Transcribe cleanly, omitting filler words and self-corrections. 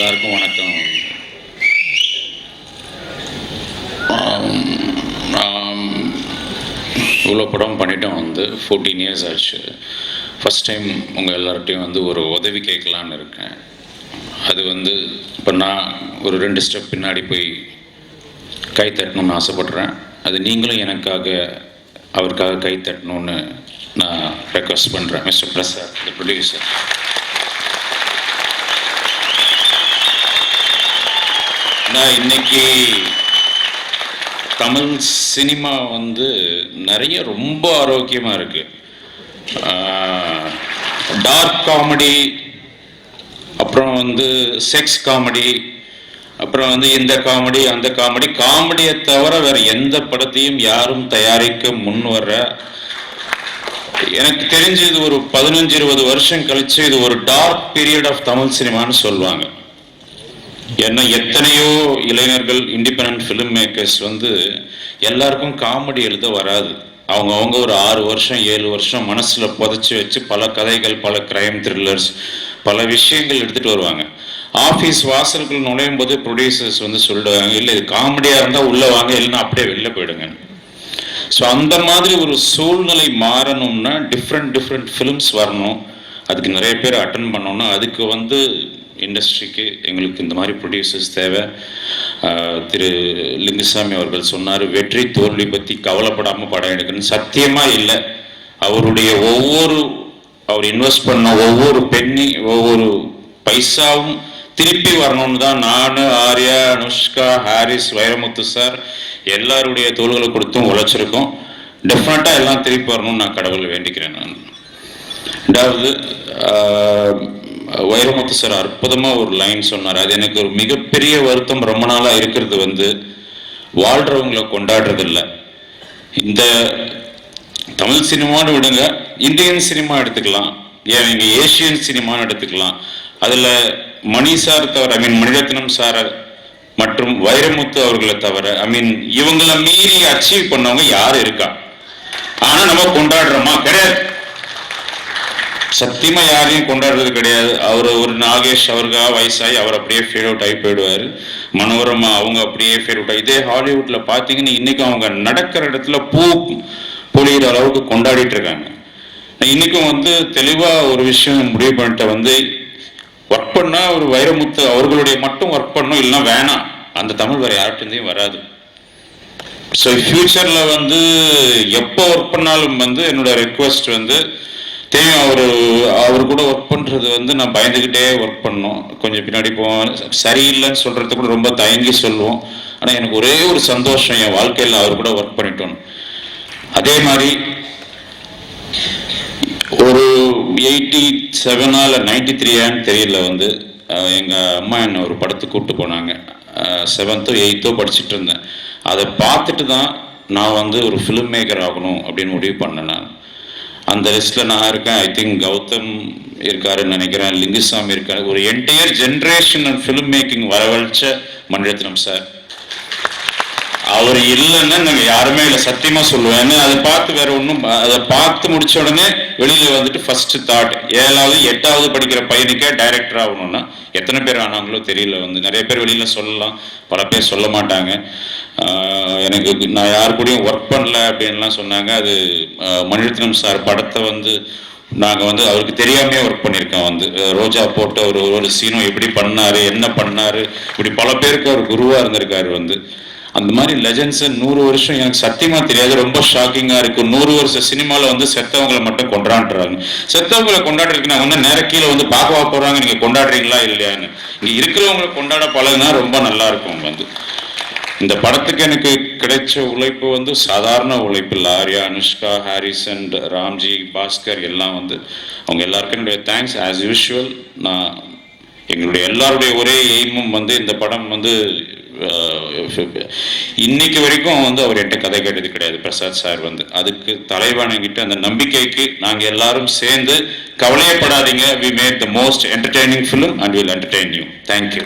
எல்லாருக்கும் வணக்கம். இவ்வளோ படம் பண்ணிட்டோம் 14 இயர்ஸ் ஆச்சு. ஃபஸ்ட் டைம் உங்கள் எல்லார்ட்டையும் ஒரு உதவி கேட்கலான்னு இருக்கேன். அது இப்போ நான் ஒரு 2 ஸ்டெப் பின்னாடி போய் கை தட்டணும்னு ஆசைப்பட்றேன். அது நீங்களும் எனக்காக அவருக்காக கை தட்டணும்னு நான் ரெக்வஸ்ட் பண்ணுறேன். மிஸ்டர் பிரசாத், தி ப்ரொடியூசர். நான் இன்னைக்கு தமிழ் சினிமா நிறைய ரொம்ப ஆரோக்கியமாக இருக்குது. டார்க் காமெடி, அப்புறம் செக்ஸ் காமெடி, அப்புறம் இந்த காமெடி அந்த காமெடியை தவிர வேற எந்த படத்தையும் யாரும் தயாரிக்க முன் வர்ற, எனக்கு தெரிஞ்சு இது ஒரு 15-20 வருஷம் கழிச்சு இது ஒரு டார்க் பீரியட் ஆஃப் தமிழ் சினிமான்னு சொல்லுவாங்க. ஏன்னா எத்தனையோ இளைஞர்கள், இண்டிபெண்டன்ட் ஃபிலிம் மேக்கர்ஸ் எல்லாருக்கும் காமெடி எழுத வராது. அவங்க ஒரு 6 வருஷம் 7 வருஷம் மனசுல புதைச்சி வச்சு பல கதைகள், பல கிரைம் த்ரில்லர்ஸ், பல விஷயங்கள் எடுத்துட்டு வருவாங்க. ஆஃபீஸ் வாசல்கள் நுழையும் போது ப்ரொடியூசர்ஸ் சொல்லிடுவாங்க, இல்லை இது காமெடியா இருந்தா உள்ள வாங்க, இல்லைன்னா அப்படியே வெளில போயிடுங்க. ஸோ அந்த மாதிரி ஒரு சூழ்நிலை மாறணும்னா டிஃப்ரெண்ட் ஃபிலிம்ஸ் வரணும். அதுக்கு நிறைய பேர் அட்டன் பண்ணோம்னா அதுக்கு இண்டஸ்ட்ரிக்கு எங்களுக்கு இந்த மாதிரி ப்ரொடியூசர்ஸ் தேவை. திரு லிங்குசாமி அவர்கள் சொன்னார், வெற்றி தோல்வி பற்றி கவலைப்படாமல் படம் எடுக்கணும்னு. சத்தியமாக இல்லை. அவர் இன்வெஸ்ட் பண்ண ஒவ்வொரு ஒவ்வொரு பைசாவும் திருப்பி வரணும்னு தான் நான், ஆர்யா, அனுஷ்கா, ஹாரிஸ், வைரமுத்து சார் எல்லாருடைய தோள்களை கொடுத்தும் உழைச்சிருக்கோம். டெஃபினட்டாக எல்லாம் திருப்பி வரணும்னு நான் கடவுளை வேண்டிக்கிறேன். நான் ரெண்டாவது, வைரமுத்து சார் அற்புதமாக ஒரு லைன் சொன்னார். அது எனக்கு ஒரு மிகப்பெரிய வருத்தம் ரொம்ப நாளாக இருக்கிறது. வாழ்றவங்களை கொண்டாடுறது இல்லை. இந்த தமிழ் சினிமான்னு விடுங்க, இந்தியன் சினிமா எடுத்துக்கலாம், ஏன் இங்கே ஏஷியன் சினிமான்னு எடுத்துக்கலாம். அதில் மணி சார் தவிர, மணிரத்னம் சார் மற்றும் வைரமுத்து அவர்களை தவிர, இவங்களை மீறி அச்சீவ் பண்ணவங்க யாரும் இருக்கா? ஆனால் நம்ம கொண்டாடுறோமா? கிடையாது. சத்தியமா யாரையும் கொண்டாடுறது கிடையாது. அவர் ஒரு நாகேஷ் அவருக்காக வயசாகி அவர் அப்படியே ஃபேட் அவுட் ஆகி போயிடுவார். மனோரமா அவங்க அப்படியே ஃபேட் அவுட் ஆகி. இதே ஹாலிவுட்ல பார்த்தீங்கன்னா இன்னைக்கு அவங்க நடக்கிற இடத்துல பூ பொழிகிற அளவுக்கு கொண்டாடிட்டு இருக்காங்க. இன்னைக்கும் தெளிவா ஒரு விஷயம் முடிவு பண்ணிட்ட, ஒர்க் பண்ணா ஒரு வைரமுத்து அவர்களுடைய மட்டும் ஒர்க் பண்ணும், இல்லைன்னா வேணாம். அந்த தமிழ் வேற யார்கிட்டையும் வராது. ஸோ ஃபியூச்சர்ல எப்போ ஒர்க் பண்ணாலும் என்னோட ரெக்வஸ்ட் தெரியும், அவர் கூட ஒர்க் பண்றது நான் பயந்துகிட்டே ஒர்க் பண்ணோம். கொஞ்சம் பின்னாடி போவோம், சரியில்லைன்னு சொல்றது கூட ரொம்ப தயங்கி சொல்லுவோம். ஆனா எனக்கு ஒரே ஒரு சந்தோஷம், என் வாழ்க்கையில் அவர் கூட ஒர்க் பண்ணிட்டோம். அதே மாதிரி ஒரு 87 இல்ல 93 தெரியல, எங்க அம்மா என்ன ஒரு படத்துக்கு கூப்பிட்டு போனாங்க. 7th or 8th படிச்சுட்டு இருந்தேன். அதை பார்த்துட்டு தான் நான் ஒரு ஃபிலிம் மேக்கர் ஆகணும் அப்படின்னு முடிவு பண்ணேன். நான் அந்த லிஸ்ட்ல நான் இருக்கேன். ஐ திங்க் கௌதம் இருக்காருன்னு நினைக்கிறேன், லிங்குசாமி இருக்காரு. ஒரு என்டையர் ஜென்ரேஷன் ஃபிலிம் மேக்கிங் வரவழைச்ச மணிரத்னம் சார். அவர் இல்லைன்னு நாங்க யாருமே இல்லை, சத்தியமா சொல்லுவேன். அதை பார்த்து வேற ஒன்றும், அதை பார்த்து முடிச்ச உடனே வெளியில ஃபர்ஸ்ட் தாட், 7வது 8வது படிக்கிற பையனுக்கே டைரக்டர் ஆகணும்னா எத்தனை பேர் ஆனாங்களோ தெரியல. நிறைய பேர் வெளியில சொல்லலாம், பல பேர் சொல்ல மாட்டாங்க. எனக்கு நான் யாரு கூடயும் ஒர்க் பண்ணல அப்படின்லாம் சொன்னாங்க. அது மணிரத்னம் சார் படத்தை நாங்கள் அவருக்கு தெரியாமே ஒர்க் பண்ணியிருக்கோம். ரோஜா போட்டு ஒரு சீனும் எப்படி பண்ணாரு, என்ன பண்ணாரு, இப்படி பல பேருக்கு அவர் குருவா இருந்திருக்காரு. அந்த மாதிரி லெஜண்ட்ஸ் 100 வருஷம் எனக்கு சத்தியமா தெரியாது. ரொம்ப ஷாக்கிங்கா இருக்கு. 100 வருஷ சினிமால செத்தவங்களை மட்டும் கொண்டாடுறாங்க. செத்தவங்களை கொண்டாடுறதுக்கு நான் நேர கீழே பார்க்கவா போறாங்க, நீங்க கொண்டாடுறீங்களா இல்லையான்னு. இங்க இருக்கிறவங்களை கொண்டாட பழகுனா ரொம்ப நல்லா இருக்கும். இந்த படத்துக்கு எனக்கு கிடைச்ச உழைப்பு சாதாரண உழைப்பு இல்லை. ஆர்யா, அனுஷ்கா, ஹாரிஸ் அண்ட் ராம்ஜி, பாஸ்கர் எல்லாம் அவங்க எல்லாருக்கும் என்னுடைய தேங்க்ஸ். ஆஸ் யூஷுவல் நான் எங்களுடைய எல்லாருடைய ஒரே எய்மும் இந்த படம் இன்னைக்கு வரைக்கும் அவர் என்கிட்ட கதை கேட்டது கிடையாது. பிரசாத் சார் அதுக்கு தலைவணங்கிட்டு அந்த நம்பிக்கைக்கு நாங்க எல்லாரும் சேர்ந்து, கவலையப்படாதீங்க, we made the most entertaining film and we'll entertain you. Thank you.